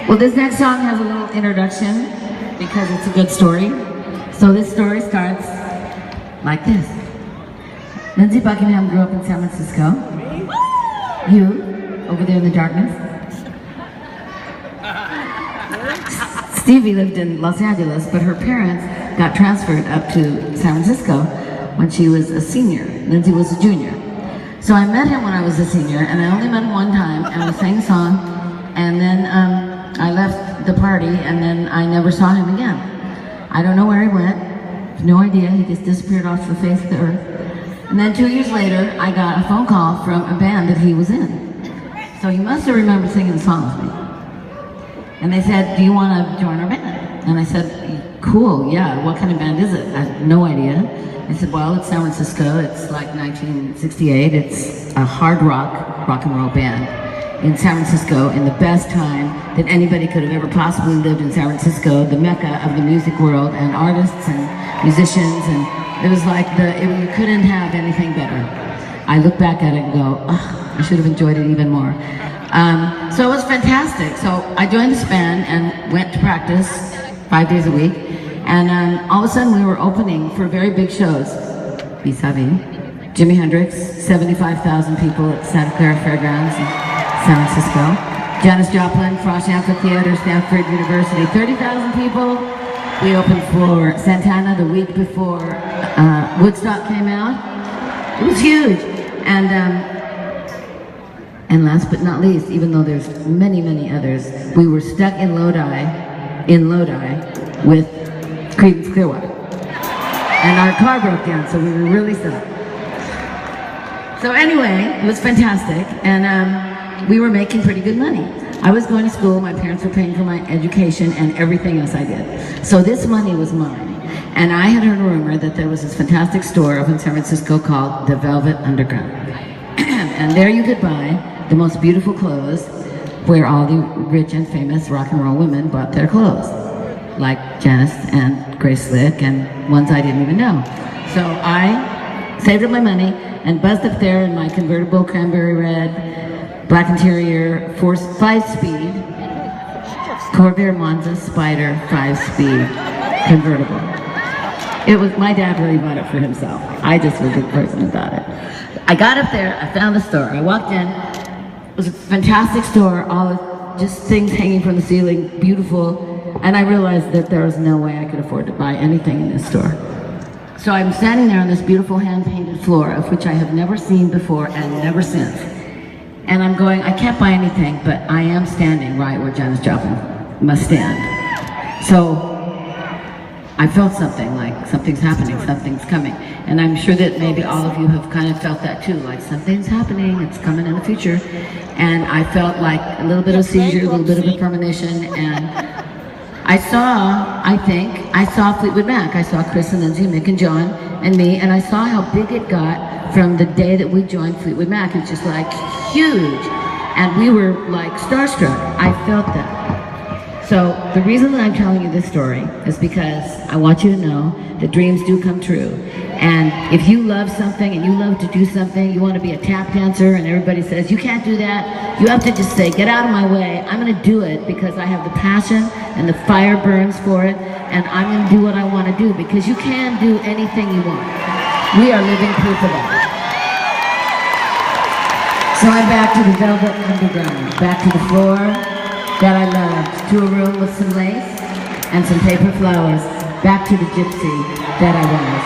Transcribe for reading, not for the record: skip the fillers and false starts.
Well, this next song has a little introduction because it's a good story. So this story starts like this. Lindsay Buckingham grew up in San Francisco. You, over there in the darkness. Stevie lived in Los Angeles, but her parents got transferred up to San Francisco when she was a senior. Lindsay was a junior. So I met him when I was a senior, and I only met him one time, and we sang a song, and then I left the party, and then I never saw him again. I don't know where he went, no idea, he just disappeared off the face of the earth. And then 2 years later, I got a phone call from a band that he was in. So he must have remembered singing a song with me. And they said, do you want to join our band? And I said, cool, yeah, what kind of band is it? I had no idea. They said, well, it's San Francisco, it's like 1968, it's a hard rock and roll band in San Francisco in the best time that anybody could have ever possibly lived in San Francisco, the mecca of the music world and artists and musicians, and it was like you couldn't have anything better. I look back at it and go, oh, I should have enjoyed it even more. So it was fantastic. So I joined this band and went to practice 5 days a week. And all of a sudden we were opening for very big shows. Vis-a-vis. Jimi Hendrix, 75,000 people at Santa Clara Fairgrounds in San Francisco. Janis Joplin, Frost Amphitheater, Stanford University, 30,000 people. We opened for Santana the week before Woodstock came out. It was huge. And last but not least, even though there's many, many others, we were stuck in Lodi with Creedence Clearwater. And our car broke down, so we were really sad. So anyway, it was fantastic, and we were making pretty good money. I was going to school, my parents were paying for my education and everything else I did. So this money was mine. And I had heard a rumor that there was this fantastic store up in San Francisco called the Velvet Underground. And there you could buy the most beautiful clothes where all the rich and famous rock and roll women bought their clothes. Like Janis and Grace Slick and ones I didn't even know. So I saved up my money and buzzed up there in my convertible cranberry red, black interior, 5-speed, Corvair Monza Spider 5-speed convertible. It was, my dad really bought it for himself. I just was the person who bought it. I got up there, I found the store, I walked in, it was a fantastic store, all of just things hanging from the ceiling, beautiful, and I realized that there was no way I could afford to buy anything in this store. So I'm standing there on this beautiful hand-painted floor, of which I have never seen before and never since. And I'm going, I can't buy anything, but I am standing right where Janis Joplin must stand. So I felt something, like something's happening, something's coming. And I'm sure that maybe all of you have kind of felt that too, like something's happening, it's coming in the future. And I felt like a little bit of seizure, a little bit of a premonition, and I saw Fleetwood Mac. I saw Chris and Lindsay, Mick and John, and me, and I saw how big it got from the day that we joined Fleetwood Mac. It's just like huge. And we were like starstruck. I felt that. So the reason that I'm telling you this story is because I want you to know that dreams do come true. And if you love something and you love to do something, you want to be a tap dancer and everybody says, you can't do that, you have to just say, get out of my way, I'm going to do it because I have the passion and the fire burns for it, and I'm going to do what I want to do, because you can do anything you want. We are living proof of that. So I'm back to the Velvet Underground, back to the floor that I loved, to a room with some lace and some paper flowers, back to the gypsy that I was.